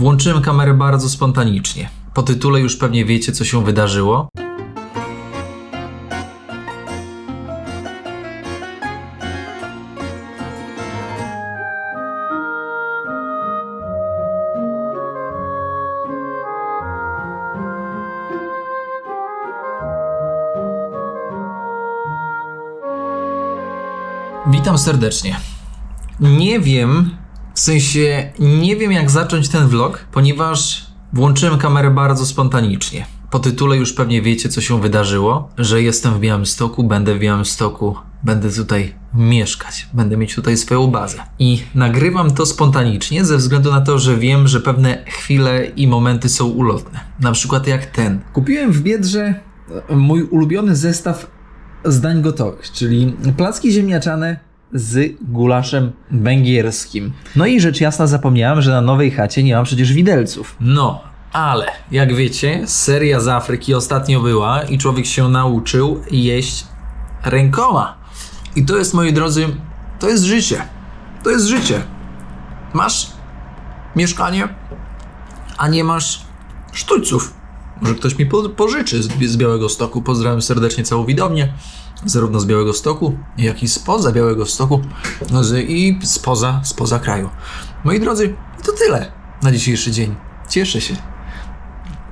Włączyłem kamerę bardzo spontanicznie. Po tytule już pewnie wiecie, co się wydarzyło. Witam serdecznie. Nie wiem jak zacząć ten vlog, ponieważ włączyłem kamerę bardzo spontanicznie. Po tytule już pewnie wiecie, co się wydarzyło, że jestem w Białymstoku, będę w Białymstoku, będę tutaj mieszkać, będę mieć tutaj swoją bazę. I nagrywam to spontanicznie ze względu na to, że wiem, że pewne chwile i momenty są ulotne. Na przykład jak ten. Kupiłem w Biedrze mój ulubiony zestaw z dań gotowych, czyli placki ziemniaczane z gulaszem węgierskim. No i rzecz jasna zapomniałem, że na nowej chacie nie mam przecież widelców. No, ale jak wiecie, seria z Afryki ostatnio była i człowiek się nauczył jeść rękoma. I to jest, moi drodzy, to jest życie. To jest życie. Masz mieszkanie, a nie masz sztućców. Może ktoś mi pożyczy z Białegostoku. Pozdrawiam serdecznie całą widownię. Zarówno z Białegostoku, jak i spoza Białegostoku i spoza kraju. Moi drodzy, to tyle na dzisiejszy dzień. Cieszę się.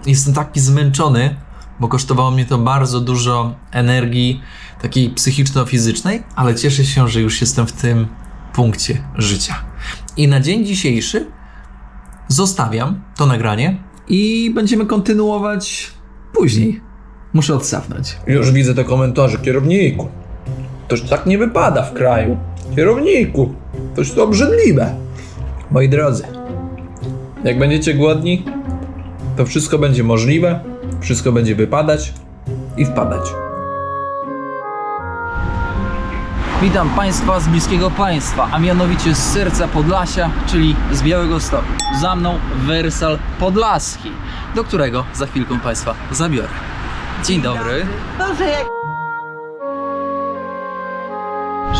Jestem taki zmęczony, bo kosztowało mnie to bardzo dużo energii takiej psychiczno-fizycznej, ale cieszę się, że już jestem w tym punkcie życia. I na dzień dzisiejszy zostawiam to nagranie i będziemy kontynuować później. Muszę odsapnąć. Już widzę te komentarze. Kierowniku, toż tak nie wypada w kraju. Kierowniku, toż to obrzydliwe. Moi drodzy, jak będziecie głodni, to wszystko będzie możliwe, wszystko będzie wypadać i wpadać. Witam Państwa z bliskiego państwa, a mianowicie z serca Podlasia, czyli z Białegostoku. Za mną Wersal Podlaski, do którego za chwilkę Państwa zabiorę. Dzień dobry.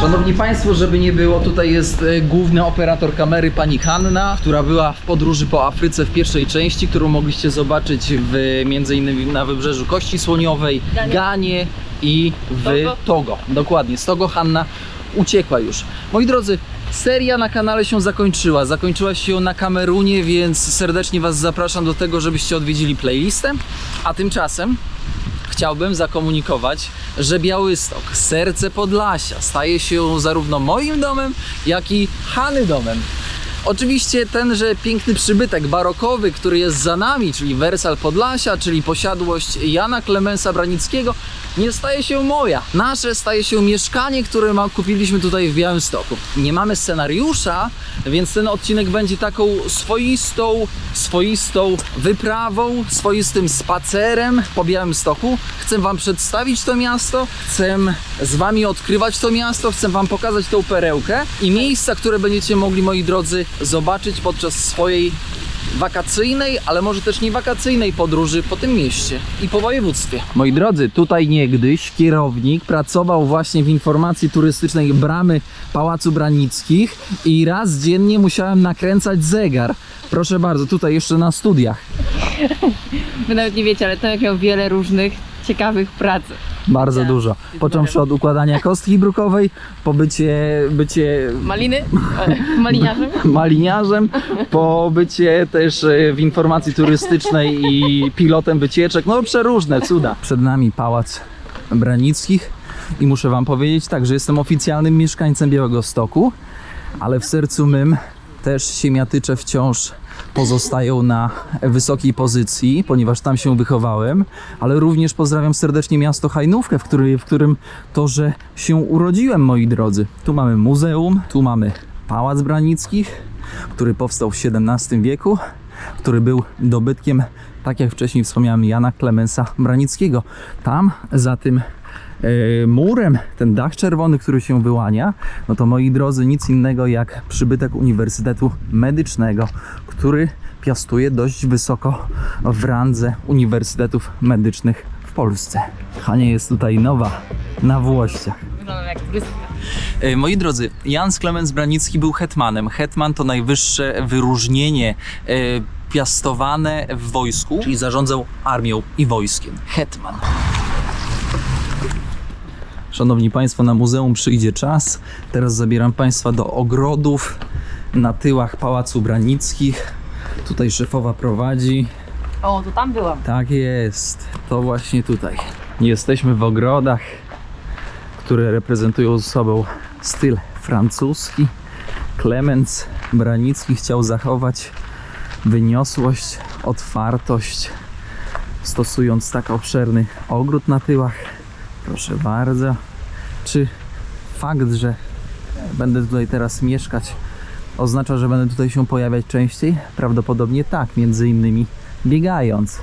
Szanowni Państwo, żeby nie było, tutaj jest główny operator kamery, pani Hanna, która była w podróży po Afryce w pierwszej części, którą mogliście zobaczyć między innymi na wybrzeżu Kości Słoniowej, Ganie i w Togo. Dokładnie, z Togo Hanna uciekła już. Moi drodzy, seria na kanale się zakończyła. Zakończyła się na Kamerunie, więc serdecznie Was zapraszam do tego, żebyście odwiedzili playlistę. A tymczasem chciałbym zakomunikować, że Białystok, serce Podlasia, staje się zarówno moim domem, jak i Hany domem. Oczywiście tenże piękny przybytek barokowy, który jest za nami, czyli Wersal Podlasia, czyli posiadłość Jana Klemensa Branickiego, nie staje się moja. Nasze staje się mieszkanie, które kupiliśmy tutaj w Białymstoku. Nie mamy scenariusza, więc ten odcinek będzie taką swoistą wyprawą, swoistym spacerem po Białymstoku. Chcę Wam przedstawić to miasto, chcę z Wami odkrywać to miasto, chcę Wam pokazać tą perełkę i miejsca, które będziecie mogli, moi drodzy, zobaczyć podczas swojej wakacyjnej, ale może też nie wakacyjnej podróży po tym mieście i po województwie. Moi drodzy, tutaj niegdyś kierownik pracował właśnie w informacji turystycznej bramy Pałacu Branickich i raz dziennie musiałem nakręcać zegar. Proszę bardzo, tutaj jeszcze na studiach. Wy nawet nie wiecie, ale Tomek miał wiele różnych ciekawych prac. Bardzo dużo. Począwszy od układania kostki brukowej, po bycie Maliny? Maliniarzem? maliniarzem, po bycie też w informacji turystycznej i pilotem wycieczek. No przeróżne cuda. Przed nami Pałac Branickich i muszę Wam powiedzieć tak, że jestem oficjalnym mieszkańcem Białegostoku, ale w sercu mym też siemiatycze wciąż pozostają na wysokiej pozycji, ponieważ tam się wychowałem, ale również pozdrawiam serdecznie miasto Hajnówkę, w którym to, że się urodziłem, moi drodzy. Tu mamy muzeum, tu mamy Pałac Branickich, który powstał w XVII wieku, który był dobytkiem, tak jak wcześniej wspomniałem, Jana Klemensa Branickiego. Tam za tym murem, ten dach czerwony, który się wyłania, no to, moi drodzy, nic innego jak przybytek Uniwersytetu Medycznego, który piastuje dość wysoko w randze uniwersytetów medycznych w Polsce. Hania jest tutaj nowa, na włościach. Wygląda jak turystka. Moi drodzy, Jan Klemens Branicki był hetmanem. Hetman to najwyższe wyróżnienie piastowane w wojsku, czyli zarządzał armią i wojskiem. Hetman. Szanowni Państwo, na muzeum przyjdzie czas. Teraz zabieram Państwa do ogrodów na tyłach Pałacu Branickich. Tutaj szefowa prowadzi. O, to tam byłam. Tak jest, to właśnie tutaj. Jesteśmy w ogrodach, które reprezentują sobą styl francuski. Klemens Branicki chciał zachować wyniosłość, otwartość, stosując tak obszerny ogród na tyłach. Proszę bardzo. Czy fakt, że będę tutaj teraz mieszkać, oznacza, że będę tutaj się pojawiać częściej? Prawdopodobnie tak, między innymi biegając.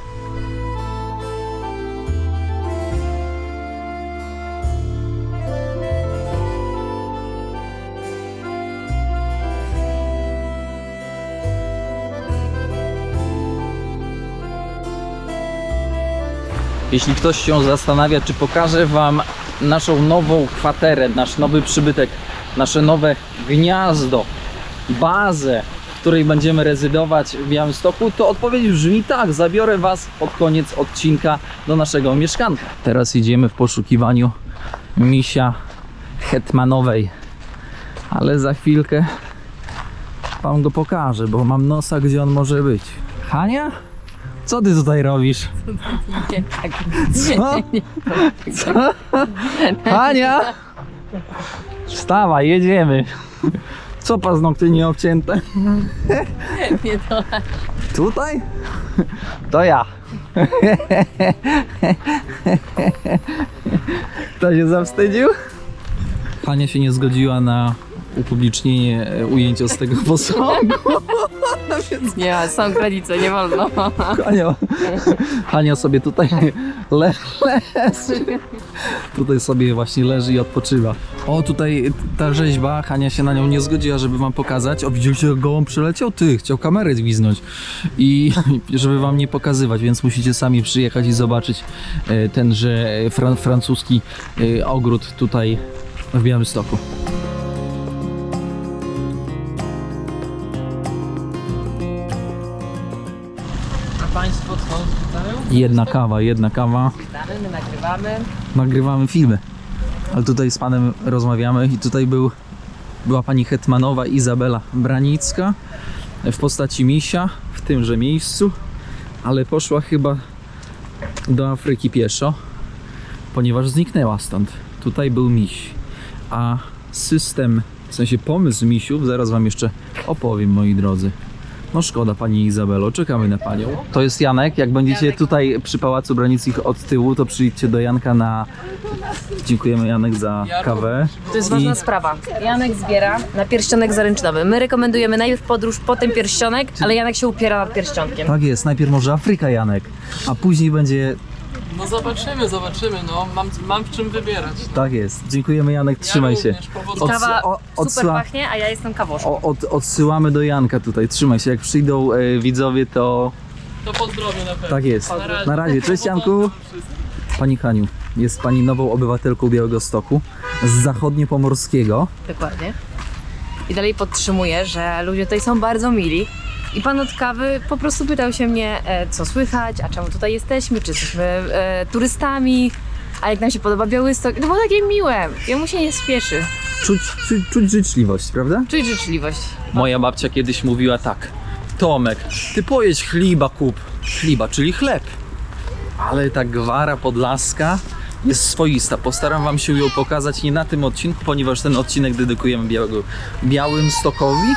Jeśli ktoś się zastanawia, czy pokażę Wam naszą nową kwaterę, nasz nowy przybytek, nasze nowe gniazdo, bazę, w której będziemy rezydować w Białymstoku, to odpowiedź brzmi tak, zabiorę Was pod koniec odcinka do naszego mieszkanka. Teraz idziemy w poszukiwaniu misia hetmanowej, ale za chwilkę Wam go pokażę, bo mam nosa, gdzie on może być. Hania? Co ty tutaj robisz? Nie, tak. Co? Co? Hania! Wstawaj, jedziemy. Co paznokcie nieobcięte? Nie to. Tutaj? To ja. Kto się zawstydził? Hania się nie zgodziła na upublicznienie ujęcia z tego posągu. Nie, są granice, nie wolno. Hania sobie tutaj leży. Tutaj sobie właśnie leży i odpoczywa. O, tutaj ta rzeźba, Hania się na nią nie zgodziła, żeby wam pokazać. O, widzieliście, jak gołąb przyleciał? Ty, chciał kamerę gwiznąć. I żeby wam nie pokazywać, więc musicie sami przyjechać i zobaczyć tenże francuski ogród tutaj w Białymstoku. Państwo co czytają? Jedna kawa. My nagrywamy. Nagrywamy filmy. Ale tutaj z panem rozmawiamy i tutaj była pani hetmanowa Izabela Branicka w postaci misia w tymże miejscu, ale poszła chyba do Afryki pieszo, ponieważ zniknęła stąd. Tutaj był miś, a system, w sensie pomysł misiów, zaraz wam jeszcze opowiem, moi drodzy. No szkoda, pani Izabelo, czekamy na panią. To jest Janek, jak będziecie tutaj przy Pałacu Branickich od tyłu, to przyjdźcie do Janka na... Dziękujemy, Janek, za kawę. To jest ważna sprawa. Janek zbiera na pierścionek zaręczynowy. My rekomendujemy najpierw podróż, potem pierścionek, ale Janek się upiera nad pierścionkiem. Tak jest, najpierw może Afryka, Janek, a później będzie... No zobaczymy, no. Mam w czym wybierać. Tak jest. Dziękujemy, Janek, trzymaj się. również, powodzenia. Kawa super odsyła- pachnie, a ja jestem kawoszą. Odsyłamy do Janka tutaj, trzymaj się. Jak przyjdą widzowie, to To pozdrowię na pewno. tak jest. Na razie. Na razie, cześć Janku. Pani Haniu, jest pani nową obywatelką Białegostoku z zachodniopomorskiego. Dokładnie. I dalej podtrzymuję, że ludzie tutaj są bardzo mili. I pan od kawy po prostu pytał się mnie, co słychać, a czemu tutaj jesteśmy, czy jesteśmy turystami, a jak nam się podoba Białystok. To było takie miłe, jemu się nie spieszy. Czuć życzliwość, prawda? Czuć życzliwość. Moja babcia kiedyś mówiła tak: Tomek, ty pojedź chleba kup. Chleba, czyli chleb. Ale ta gwara podlaska jest swoista. Postaram wam się ją pokazać nie na tym odcinku, ponieważ ten odcinek dedykujemy Białymstokowi.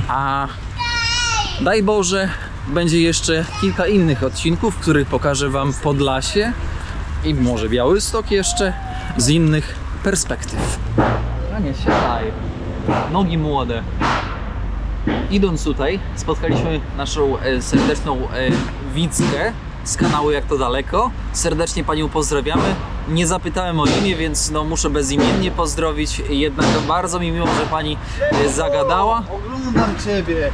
A daj Boże, będzie jeszcze kilka innych odcinków, w których pokażę wam Podlasie i może Białystok jeszcze z innych perspektyw. Ania, siadaj. Nogi młode. Idąc tutaj, spotkaliśmy naszą serdeczną widzkę z kanału Jak to Daleko. Serdecznie panią pozdrawiamy. Nie zapytałem o imię, więc no, muszę bezimiennie pozdrowić. Jednak bardzo mi miło, że pani zagadała. Oglądam ciebie.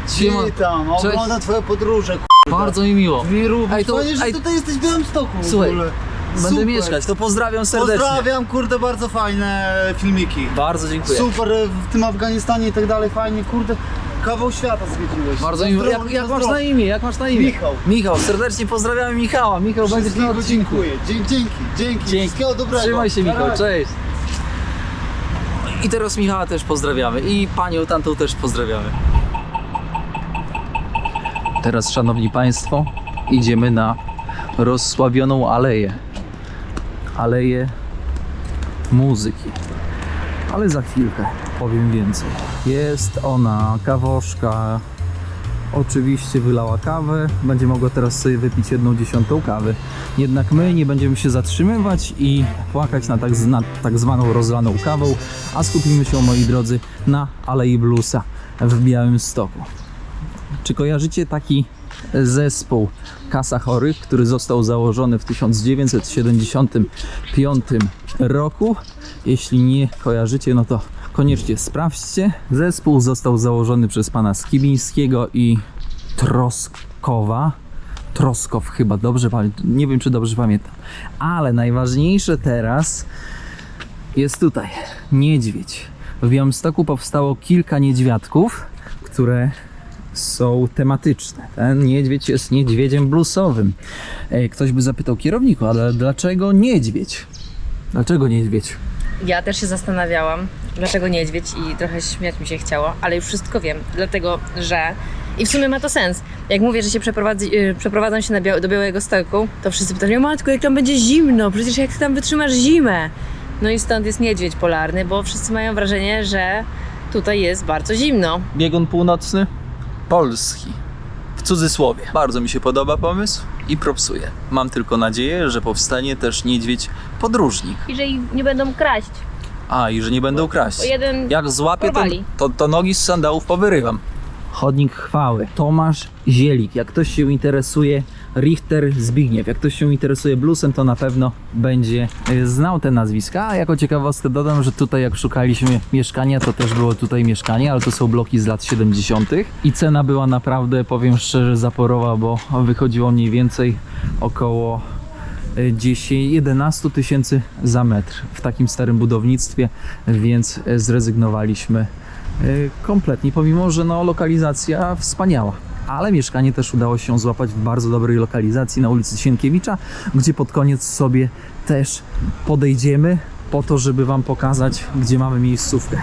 Siema. Witam, Cześć. oglądam twoje podróże. Bardzo mi miło. Mi również. Ej, to- Fajnie, że ej, tutaj jesteś w Białymstoku w Słuchaj, ogóle. Będę Super. mieszkać, to pozdrawiam serdecznie. Pozdrawiam, kurde, bardzo fajne filmiki. Bardzo dziękuję. Super, w tym Afganistanie i tak dalej, fajnie, kurde. Kawał świata zwiedziłeś. Bardzo mi... Jak masz na imię? Jak masz na imię? Michał. Michał, serdecznie pozdrawiamy Michała. Michał, będziesz na Wszystkiego odcinku. dziękuję. Dzięki. Wszystkiego dobrego. Trzymaj się, Michał, Na razie. cześć. I teraz Michała też pozdrawiamy i panią tamtą też pozdrawiamy. Teraz, szanowni państwo, idziemy na rozsławioną aleję. Aleję muzyki. Ale za chwilkę powiem więcej. Jest ona, kawoszka. Oczywiście wylała kawę. Będzie mogła teraz sobie wypić 1/10 kawy. Jednak my nie będziemy się zatrzymywać i płakać na tak zwaną rozlaną kawą, a skupimy się, moi drodzy, na Alei Bluesa w Białymstoku. Czy kojarzycie taki zespół Kasa Chorych, który został założony w 1975 roku? Jeśli nie kojarzycie, no to koniecznie sprawdźcie. Zespół został założony przez pana Skibińskiego i Troskow chyba, dobrze pamiętam, nie wiem czy dobrze pamiętam. Ale najważniejsze teraz jest tutaj niedźwiedź. W Białymstoku powstało kilka niedźwiadków, które są tematyczne. Ten niedźwiedź jest niedźwiedziem bluesowym. Ktoś by zapytał kierowniku, ale dlaczego niedźwiedź? Dlaczego niedźwiedź? Ja też się zastanawiałam, dlaczego niedźwiedź i trochę śmiać mi się chciało, ale już wszystko wiem, dlatego że... I w sumie ma to sens. Jak mówię, że się przeprowadzam się do Białegostoku, to wszyscy pytają, matko, jak tam będzie zimno, przecież jak ty tam wytrzymasz zimę? No i stąd jest niedźwiedź polarny, bo wszyscy mają wrażenie, że tutaj jest bardzo zimno. Biegun północny Polski. W cudzysłowie. Bardzo mi się podoba pomysł i propsuję. Mam tylko nadzieję, że powstanie też niedźwiedź podróżnik. I że nie będą kraść, A, i że nie będą kraść. bo jeden Jak złapię, porwali. to nogi z sandałów powyrywam. Chodnik chwały. Tomasz Zielik. Jak ktoś się interesuje, Richter Zbigniew. Jak ktoś się interesuje bluesem, to na pewno będzie znał te nazwiska. A jako ciekawostkę dodam, że tutaj jak szukaliśmy mieszkania, to też było tutaj mieszkanie, ale to są bloki z lat 70. I cena była naprawdę, powiem szczerze, zaporowa, bo wychodziło mniej więcej około 11 tysięcy za metr w takim starym budownictwie, więc zrezygnowaliśmy kompletnie, pomimo że no, lokalizacja wspaniała. Ale mieszkanie też udało się złapać w bardzo dobrej lokalizacji na ulicy Sienkiewicza, gdzie pod koniec sobie też podejdziemy po to, żeby wam pokazać, gdzie mamy miejscówkę.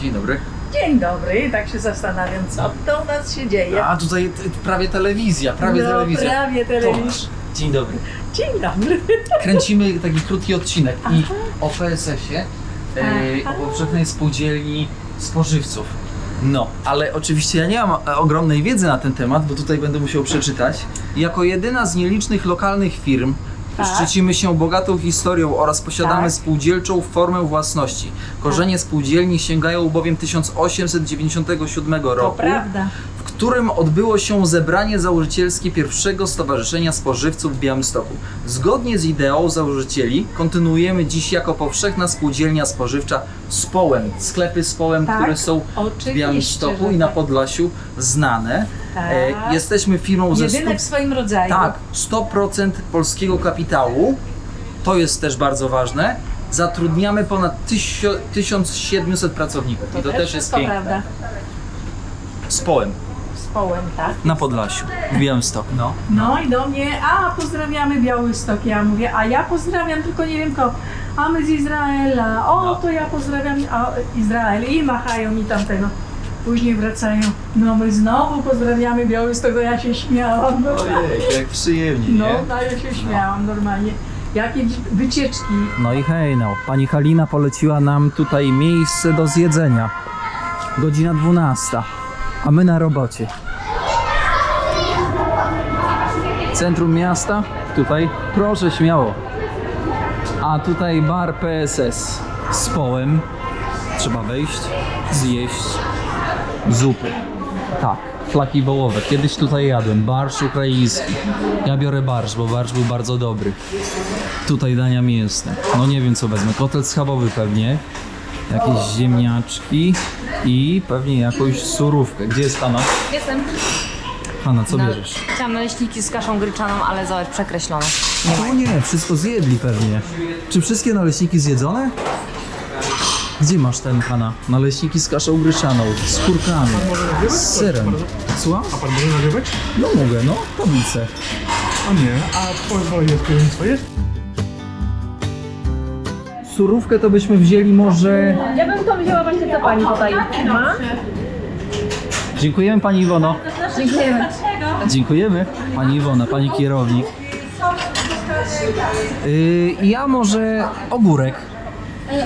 Dzień dobry. Dzień dobry, tak się zastanawiam, co to u nas się dzieje. A tutaj prawie telewizja, prawie No, telewizja. prawie telewizja. Tomasz, dzień dobry. Dzień dobry. Kręcimy taki krótki odcinek i o PSS-ie, o powszechnej spółdzielni spożywców. No, ale oczywiście ja nie mam ogromnej wiedzy na ten temat, bo tutaj będę musiał przeczytać. Jako jedyna z nielicznych lokalnych firm szczycimy się bogatą historią oraz posiadamy spółdzielczą formę własności. Korzenie spółdzielni sięgają bowiem 1897 roku. To prawda. W którym odbyło się zebranie założycielskie pierwszego Stowarzyszenia Spożywców w Białymstoku. Zgodnie z ideą założycieli kontynuujemy dziś jako powszechna spółdzielnia spożywcza Społem. Sklepy Społem, Tak, które są w oczywiście, Białymstoku że i na tak. Podlasiu znane. Tak. Jesteśmy firmą ze Jedyne w swoim rodzaju. tak, 100% polskiego kapitału. To jest też bardzo ważne. Zatrudniamy ponad 1700 pracowników. I to też jest wszystko piękne. prawda. Społem. Społem, tak. Na Podlasiu, w Białymstoku. No. No i do mnie, pozdrawiamy Białystok. Ja mówię, a ja pozdrawiam, tylko nie wiem kogo. A my z Izraela. To ja pozdrawiam Izrael. I machają mi tamtego. Później wracają. No my znowu pozdrawiamy Białystok, to ja się śmiałam. Ojej, jak przyjemnie, No, nie? ja się śmiałam normalnie. Jakie wycieczki. No i hej, no. Pani Halina poleciła nam tutaj miejsce do zjedzenia. Godzina 12, a my na robocie. Centrum miasta, tutaj proszę śmiało. A tutaj bar PSS z połem. Trzeba wejść, zjeść zupy. Tak, flaki wołowe. Kiedyś tutaj jadłem. Barszcz ukraiński. Ja biorę barszcz, bo barszcz był bardzo dobry. Tutaj dania mięsne. No nie wiem co wezmę. Kotlet schabowy pewnie. Jakieś ziemniaczki i pewnie jakąś surówkę. Gdzie jest Hanna? Jestem. Hanna, co bierzesz? Chciałam naleśniki z kaszą gryczaną, ale zobacz, przekreślono. O nie, wszystko zjedli pewnie. Czy wszystkie naleśniki zjedzone? Gdzie masz ten pana? Naleśniki z kaszą gryszaną, z kurkami, z serem. Słucham? A pan może nagrywać? No mogę, no, tablicę. A nie, a pozwolenie kierownictwo jest? Surówkę to byśmy wzięli może... Ja bym to wzięła właśnie, co pani tutaj ma. Dziękujemy pani Iwono. Dziękujemy. Dziękujemy. Pani Iwona, pani kierownik. Ja może ogórek.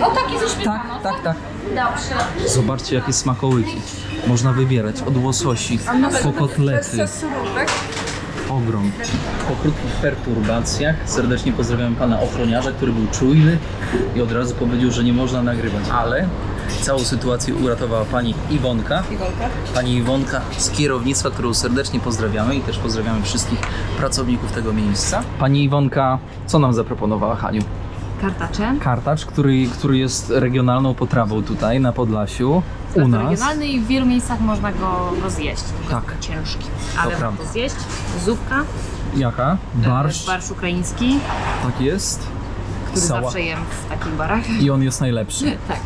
O taki ze śmietaną. Tak. Dobrze. Zobaczcie jakie smakołyki. Można wybierać od łososi po kotlety. Ogrom. Po krótkich perturbacjach serdecznie pozdrawiam pana ochroniarza, który był czujny i od razu powiedział, że nie można nagrywać. Ale całą sytuację uratowała pani Iwonka. Pani Iwonka z kierownictwa, którą serdecznie pozdrawiamy i też pozdrawiamy wszystkich pracowników tego miejsca. Pani Iwonka, co nam zaproponowała, Haniu? Kartacze. Kartacz, który jest regionalną potrawą tutaj na Podlasiu. U nas. Regionalny i w wielu miejscach można go zjeść. Tak. Ciężki. Ale prawda. można to zjeść. Zupka. Jaka? Barszcz. Barszcz ukraiński, Tak jest. który Sała. zawsze jem w takich barach. I on jest najlepszy. Tak.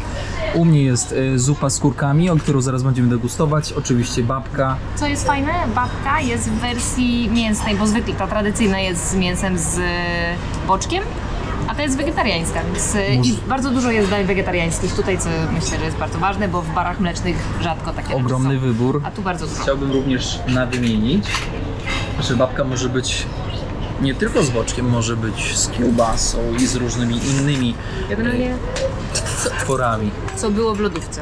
U mnie jest zupa z kurkami, o którą zaraz będziemy degustować. Oczywiście babka. Co jest fajne, babka jest w wersji mięsnej, bo zwykle ta tradycyjna jest z mięsem z boczkiem, a ta jest wegetariańska, więc i bardzo dużo jest dań wegetariańskich tutaj, co myślę, że jest bardzo ważne, bo w barach mlecznych rzadko takie rzeczy Ogromny są. wybór. A tu bardzo dużo. Chciałbym również nadmienić, że babka może być nie tylko z boczkiem, może być z kiełbasą i z różnymi innymi Generalnie tworami. co było w lodówce,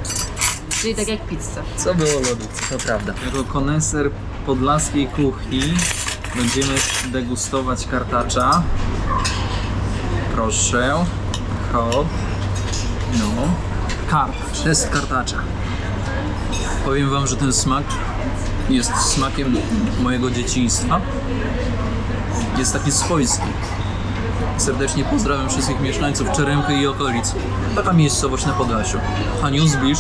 czyli tak jak pizza. Co było lodówce, to prawda. Jako koneser podlaskiej kuchni będziemy degustować kartacza. Proszę. Hop. No. Kartacz. Test kartacza. Powiem wam, że ten smak jest smakiem mojego dzieciństwa. Jest taki swojski. Serdecznie pozdrawiam wszystkich mieszkańców Czeremchy i okolic. Taka miejscowość na Podlasiu. Haniu, zbliż,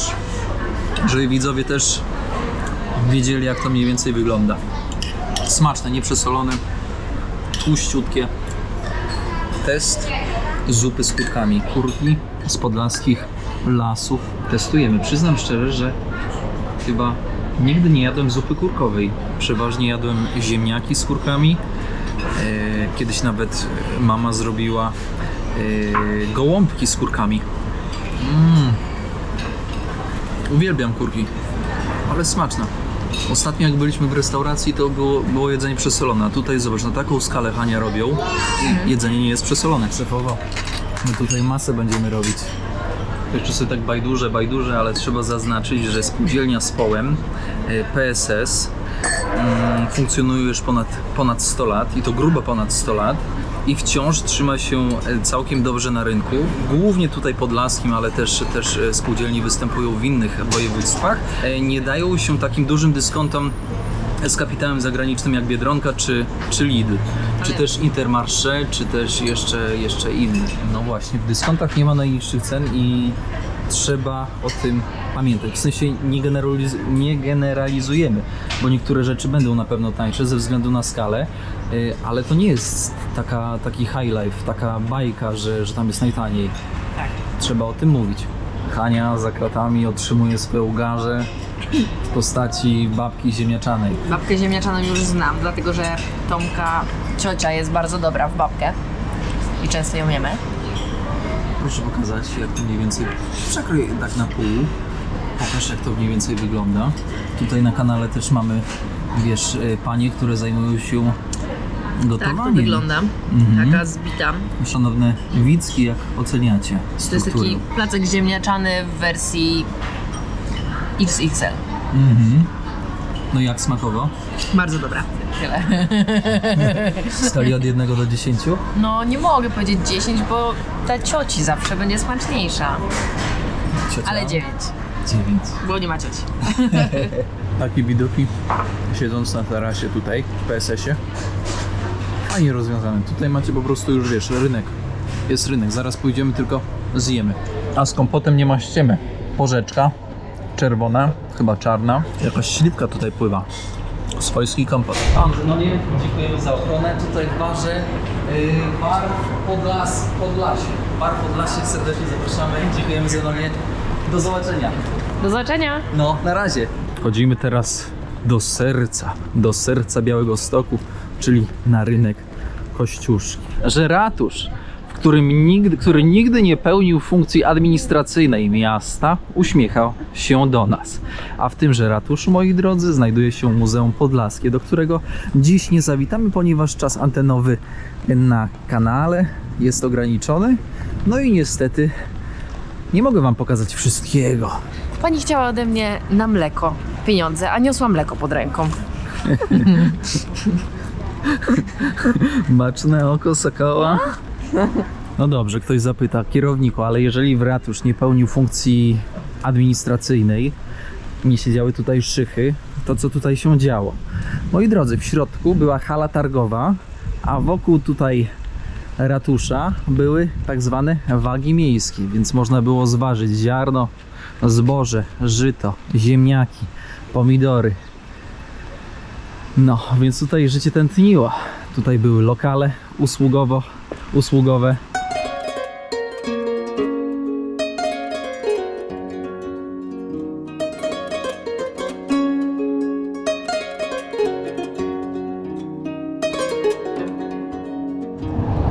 żeby widzowie też wiedzieli, jak to mniej więcej wygląda. Smaczne, nieprzesolone, tłuściutkie. Test zupy z kurkami. Kurki z podlaskich lasów. Testujemy. Przyznam szczerze, że chyba nigdy nie jadłem zupy kurkowej. Przeważnie jadłem ziemniaki z kurkami. Kiedyś nawet mama zrobiła gołąbki z kurkami. Uwielbiam kurki, ale smaczna. Ostatnio jak byliśmy w restauracji, to było jedzenie przesolone. A tutaj zobacz, na taką skalę Hania robią. Jedzenie nie jest przesolone. Szefowo, my tutaj masę będziemy robić. Jeszcze sobie tak bajdurze, ale trzeba zaznaczyć, że spółdzielnia z Połem, PSS, funkcjonuje już ponad 100 lat i to grubo ponad 100 lat i wciąż trzyma się całkiem dobrze na rynku, głównie tutaj podlaskim, ale też spółdzielnie występują w innych województwach. Nie dają się takim dużym dyskontom z kapitałem zagranicznym jak Biedronka czy Lidl, czy też Intermarché, czy też jeszcze inne. No właśnie, w dyskontach nie ma najniższych cen i trzeba o tym pamiętać. W sensie nie generalizujemy, bo niektóre rzeczy będą na pewno tańsze ze względu na skalę, ale to nie jest taki high life, taka bajka, że tam jest najtaniej. Tak. Trzeba o tym mówić. Hania za kratami otrzymuje swoją garzę w postaci babki ziemniaczanej. Babkę ziemniaczaną już znam, dlatego że Tomka ciocia jest bardzo dobra w babkę i często ją jemy. Proszę pokazać, jak to mniej więcej przekrój tak na pół. Pokaż, jak to mniej więcej wygląda. Tutaj na kanale też mamy, wiesz, panie, które zajmują się gotowaniem. Tak to wygląda. Taka zbita. Szanowne widzki, jak oceniacie To jest taki placek ziemniaczany w wersji XXL. No jak smakowo? Bardzo dobra. Tyle. W skali od 1 do 10? No nie mogę powiedzieć 10, bo ta cioci zawsze będzie smaczniejsza. Ciocia? Ale 9, 9. bo nie ma cioci. Takie widoki, siedząc na tarasie tutaj, w PSS-ie. Fajnie rozwiązane. Tutaj macie po prostu już, wiesz, rynek. Jest rynek, zaraz pójdziemy, tylko zjemy. A z kompotem nie ma ściemy. Porzeczka, czerwona, chyba czarna. Jakaś śliwka tutaj pływa. Swojski kompot. Pan Zenonie, dziękujemy za ochronę. Tutaj w barze Bar Podlasie. Bar Podlasie, serdecznie zapraszamy. Dziękujemy Zenonie. Do zobaczenia. Do zobaczenia! No, na razie. Wchodzimy teraz do serca Białegostoku, czyli na rynek Kościuszki. Że ratusz, który nigdy nie pełnił funkcji administracyjnej miasta, uśmiechał się do nas. A w tymże ratuszu, moi drodzy, znajduje się Muzeum Podlaskie, do którego dziś nie zawitamy, ponieważ czas antenowy na kanale jest ograniczony. No i niestety nie mogę wam pokazać wszystkiego. Pani chciała ode mnie na mleko pieniądze, a niosła mleko pod ręką. Baczne oko sokoła. No dobrze, ktoś zapyta, kierowniku, ale jeżeli w ratusz nie pełnił funkcji administracyjnej, nie siedziały tutaj szychy, to co tutaj się działo? Moi drodzy, w środku była hala targowa, a wokół tutaj ratusza były tak zwane wagi miejskie, więc można było zważyć ziarno, zboże, żyto, ziemniaki, pomidory. No, więc tutaj życie tętniło. Tutaj były lokale usługowe.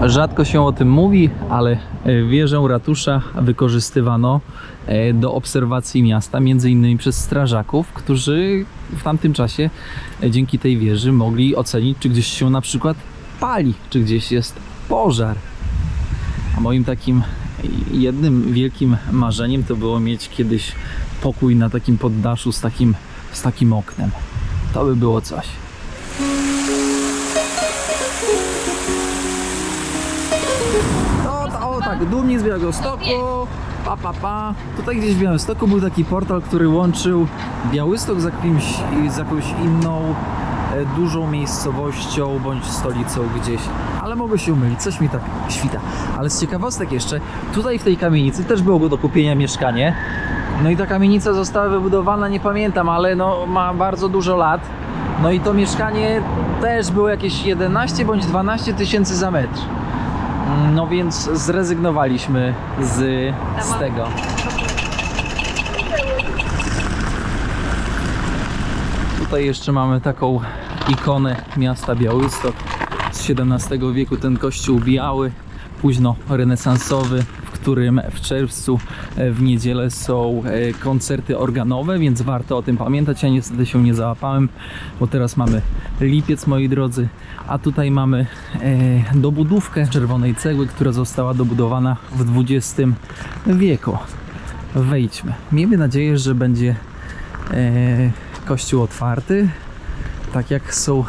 Rzadko się o tym mówi, ale wieżę ratusza wykorzystywano do obserwacji miasta, między innymi przez strażaków, którzy w tamtym czasie dzięki tej wieży mogli ocenić, czy gdzieś się na przykład pali, czy gdzieś jest pożar. A moim takim jednym wielkim marzeniem to było mieć kiedyś pokój na takim poddaszu z takim oknem. To by było coś. O tak, dumni z Białegostoku, pa. Tutaj gdzieś w Białymstoku był taki portal, który łączył Białystok z jakąś inną dużą miejscowością bądź stolicą gdzieś. Ale mogę się mylić, coś mi tak świta. Ale z ciekawostek jeszcze, tutaj w tej kamienicy też było do kupienia mieszkanie. No i ta kamienica została wybudowana, nie pamiętam, ale no ma bardzo dużo lat. No i to mieszkanie też było jakieś 11 bądź 12 tysięcy za metr. No więc zrezygnowaliśmy z tego. Tutaj jeszcze mamy taką ikonę miasta Białystok z XVII wieku, ten kościół biały, późno renesansowy, w którym w czerwcu w niedzielę są koncerty organowe, więc warto o tym pamiętać. Ja niestety się nie załapałem, bo teraz mamy lipiec, moi drodzy, a tutaj mamy dobudówkę czerwonej cegły, która została dobudowana w XX wieku. Wejdźmy. Miejmy nadzieję, że będzie kościół otwarty, tak jak są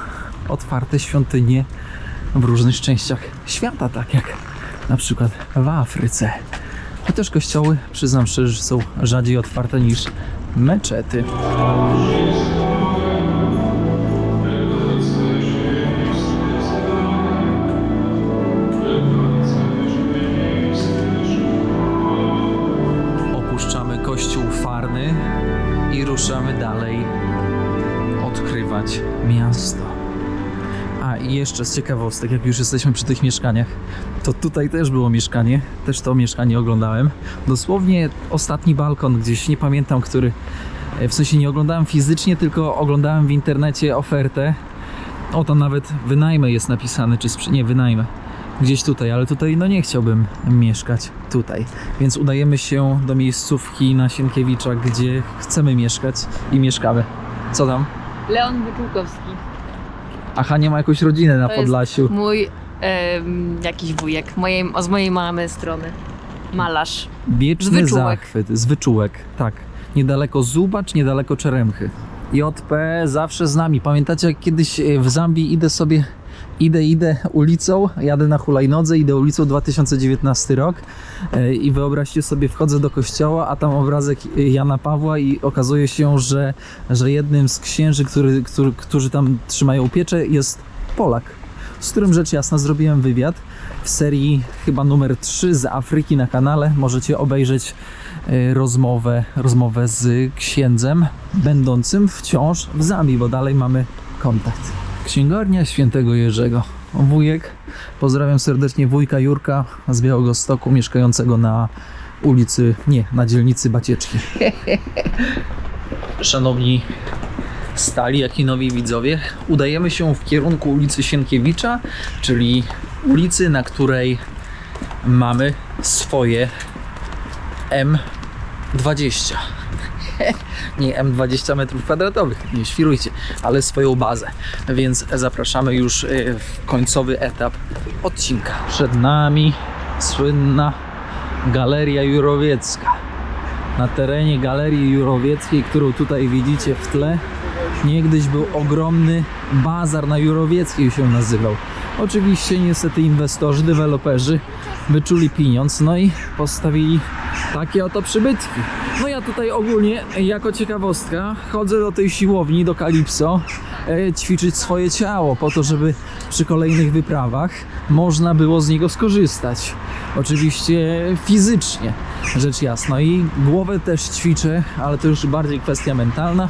otwarte świątynie w różnych częściach świata, tak jak na przykład w Afryce. Chociaż kościoły, przyznam szczerze, są rzadziej otwarte niż meczety. Opuszczamy kościół Farny i ruszamy dalej odkrywać miasto. A i jeszcze z ciekawostek, jak już jesteśmy przy tych mieszkaniach, to tutaj też było mieszkanie, też to mieszkanie oglądałem. Dosłownie ostatni balkon gdzieś, nie pamiętam który, w sensie nie oglądałem fizycznie, tylko oglądałem w internecie ofertę. O, tam nawet wynajmę jest napisane, czy nie wynajmę. Gdzieś tutaj, ale tutaj no nie chciałbym mieszkać tutaj. Więc udajemy się do miejscówki na Sienkiewicza, gdzie chcemy mieszkać i mieszkamy. Co tam? Leon Wyczółkowski. Aha, nie ma jakąś rodzinę na Podlasiu. Mój jakiś wujek, z mojej mamy strony. Malarz. Wieczny zachwyt, z Wyczółek, tak. Niedaleko Zubacz, niedaleko Czeremchy. JP zawsze z nami. Pamiętacie, jak kiedyś w Zambii idę ulicą, jadę na hulajnodze, idę ulicą 2019 rok i wyobraźcie sobie, wchodzę do kościoła, a tam obrazek Jana Pawła i okazuje się, że jednym z księży, którzy tam trzymają pieczę, jest Polak, z którym rzecz jasna zrobiłem wywiad w serii chyba numer 3 z Afryki na kanale. Możecie obejrzeć rozmowę z księdzem będącym wciąż w Zambii, bo dalej mamy kontakt. Księgarnia Świętego Jerzego. Wujek, pozdrawiam serdecznie wujka Jurka z Białegostoku, mieszkającego na na dzielnicy Bacieczki. Szanowni stali, jak i nowi widzowie, udajemy się w kierunku ulicy Sienkiewicza, czyli ulicy, na której mamy swoje M20. Nie M20 metrów kwadratowych, nie świrujcie, ale swoją bazę. Więc zapraszamy już w końcowy etap odcinka. Przed nami słynna Galeria Jurowiecka. Na terenie Galerii Jurowieckiej, którą tutaj widzicie w tle, niegdyś był ogromny bazar na Jurowieckiej, się nazywał. Oczywiście niestety inwestorzy, deweloperzy wyczuli pieniądz, no i postawili takie oto przybytki. No ja tutaj ogólnie jako ciekawostka chodzę do tej siłowni, do Calypso, ćwiczyć swoje ciało po to, żeby przy kolejnych wyprawach można było z niego skorzystać. Oczywiście fizycznie, rzecz jasna. I głowę też ćwiczę, ale to już bardziej kwestia mentalna,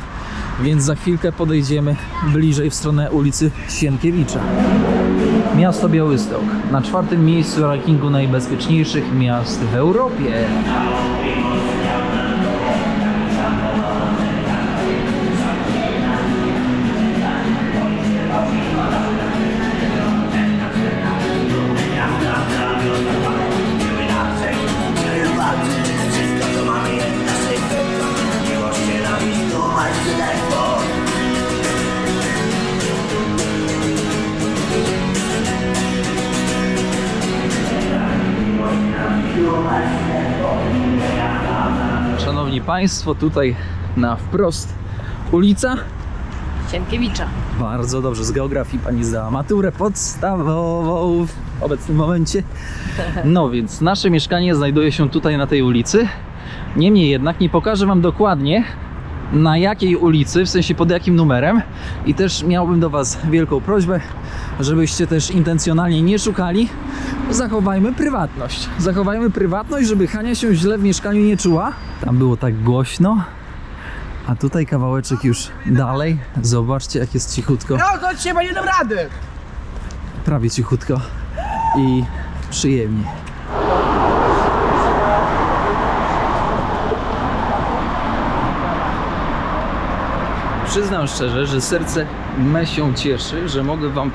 więc za chwilkę podejdziemy bliżej w stronę ulicy Sienkiewicza. Miasto Białystok na 4. miejscu rankingu najbezpieczniejszych miast w Europie. Szanowni Państwo, tutaj na wprost ulica Sienkiewicza. Bardzo dobrze, z geografii pani zdała maturę podstawową w obecnym momencie. No więc nasze mieszkanie znajduje się tutaj na tej ulicy. Niemniej jednak nie pokażę wam dokładnie na jakiej ulicy, w sensie pod jakim numerem. I też miałbym do was wielką prośbę, żebyście też intencjonalnie nie szukali. Zachowajmy prywatność. Zachowajmy prywatność, żeby Hania się źle w mieszkaniu nie czuła. Tam było tak głośno. A tutaj kawałeczek już dalej. Zobaczcie, jak jest cichutko. No, chodź się, bo nie dam rady! Prawie cichutko i przyjemnie. Przyznam szczerze, że serce me się cieszy, że mogę wam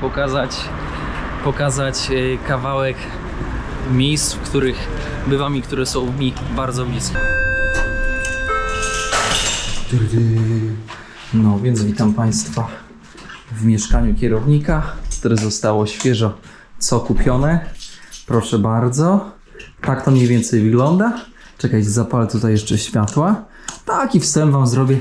pokazać kawałek miejsc, w których bywam i które są mi bardzo bliskie. No więc witam Państwa w mieszkaniu kierownika, które zostało świeżo co kupione. Proszę bardzo. Tak to mniej więcej wygląda. Czekajcie, zapalę tutaj jeszcze światła. Taki wstęp wam zrobię.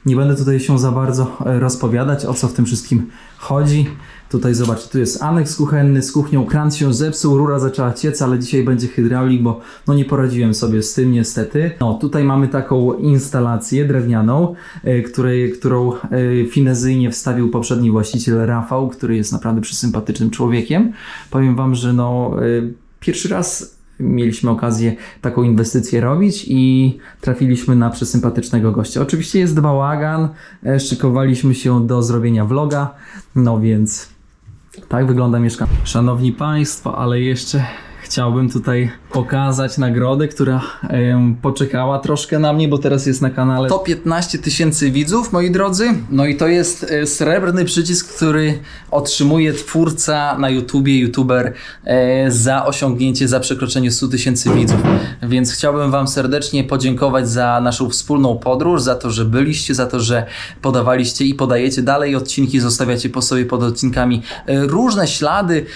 Nie będę tutaj się za bardzo rozpowiadać, o co w tym wszystkim chodzi. Tutaj zobaczcie, tu jest aneks kuchenny z kuchnią, kran się zepsuł, rura zaczęła ciec, ale dzisiaj będzie hydraulik, bo no nie poradziłem sobie z tym niestety. No tutaj mamy taką instalację drewnianą, którą finezyjnie wstawił poprzedni właściciel Rafał, który jest naprawdę przysympatycznym człowiekiem. Powiem wam, że no pierwszy raz mieliśmy okazję taką inwestycję robić i trafiliśmy na przesympatycznego gościa. Oczywiście jest bałagan, szykowaliśmy się do zrobienia vloga, no więc tak wygląda mieszkanie. Szanowni Państwo, ale jeszcze chciałbym tutaj pokazać nagrodę, która poczekała troszkę na mnie, bo teraz jest na kanale 115 000 widzów, moi drodzy. No i to jest srebrny przycisk, który otrzymuje twórca na YouTubie, youtuber za osiągnięcie, za przekroczenie 100 000 widzów. Więc chciałbym wam serdecznie podziękować za naszą wspólną podróż, za to, że byliście, za to, że podawaliście i podajecie dalej odcinki, zostawiacie po sobie pod odcinkami różne ślady,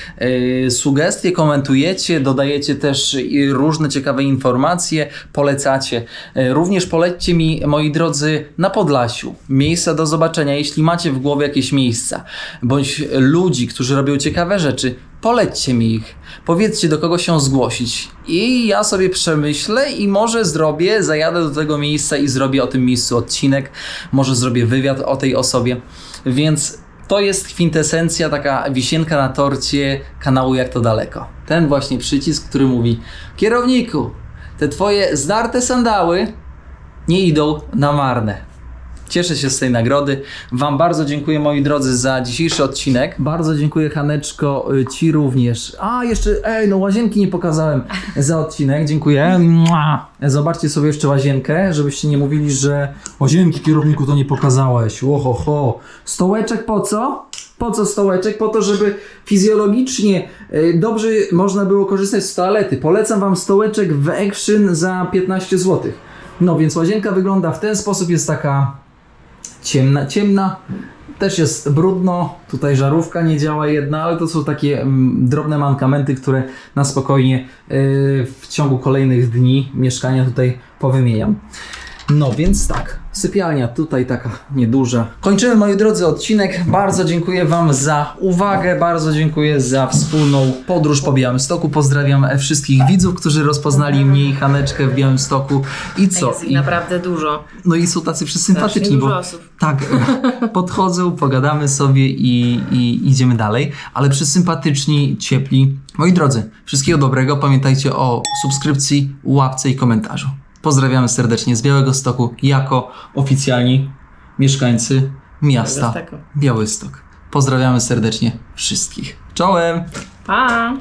sugestie, komentujecie, dodajecie też różne ciekawe informacje, polecacie. Również polećcie mi, moi drodzy, na Podlasiu miejsca do zobaczenia. Jeśli macie w głowie jakieś miejsca, bądź ludzi, którzy robią ciekawe rzeczy, polećcie mi ich. Powiedzcie, do kogo się zgłosić. I ja sobie przemyślę i może zajadę do tego miejsca i zrobię o tym miejscu odcinek. Może zrobię wywiad o tej osobie. Więc to jest kwintesencja, taka wisienka na torcie kanału Jak to Daleko. Ten właśnie przycisk, który mówi: kierowniku, te twoje zdarte sandały nie idą na marne. Cieszę się z tej nagrody. Wam bardzo dziękuję, moi drodzy, za dzisiejszy odcinek. Bardzo dziękuję, Haneczko, Ci również. A, jeszcze, no łazienki nie pokazałem za odcinek. Dziękuję. Mua. Zobaczcie sobie jeszcze łazienkę, żebyście nie mówili, że łazienki, kierowniku, to nie pokazałeś. Ohoho. Stołeczek po co? Po co stołeczek? Po to, żeby fizjologicznie dobrze można było korzystać z toalety. Polecam Wam stołeczek w Action za 15 zł. No więc łazienka wygląda w ten sposób, jest taka ciemna. Też jest brudno, tutaj żarówka nie działa jedna, ale to są takie drobne mankamenty, które na spokojnie w ciągu kolejnych dni mieszkania tutaj powymieniam. No więc tak, sypialnia tutaj taka nieduża. Kończymy, moi drodzy, odcinek. Bardzo dziękuję Wam za uwagę, bardzo dziękuję za wspólną podróż po Białymstoku. Pozdrawiam wszystkich widzów, którzy rozpoznali mnie i Haneczkę w Białymstoku. I co? Jest ich naprawdę dużo. No i są tacy wszyscy sympatyczni, Strasznie bo dużo osób. tak, podchodzą, pogadamy sobie i idziemy dalej, ale przysympatyczni, ciepli. Moi drodzy, wszystkiego dobrego, pamiętajcie o subskrypcji, łapce i komentarzu. Pozdrawiamy serdecznie z Białegostoku jako oficjalni mieszkańcy miasta Białegostoku. Białystok. Pozdrawiamy serdecznie wszystkich. Czołem! Pa!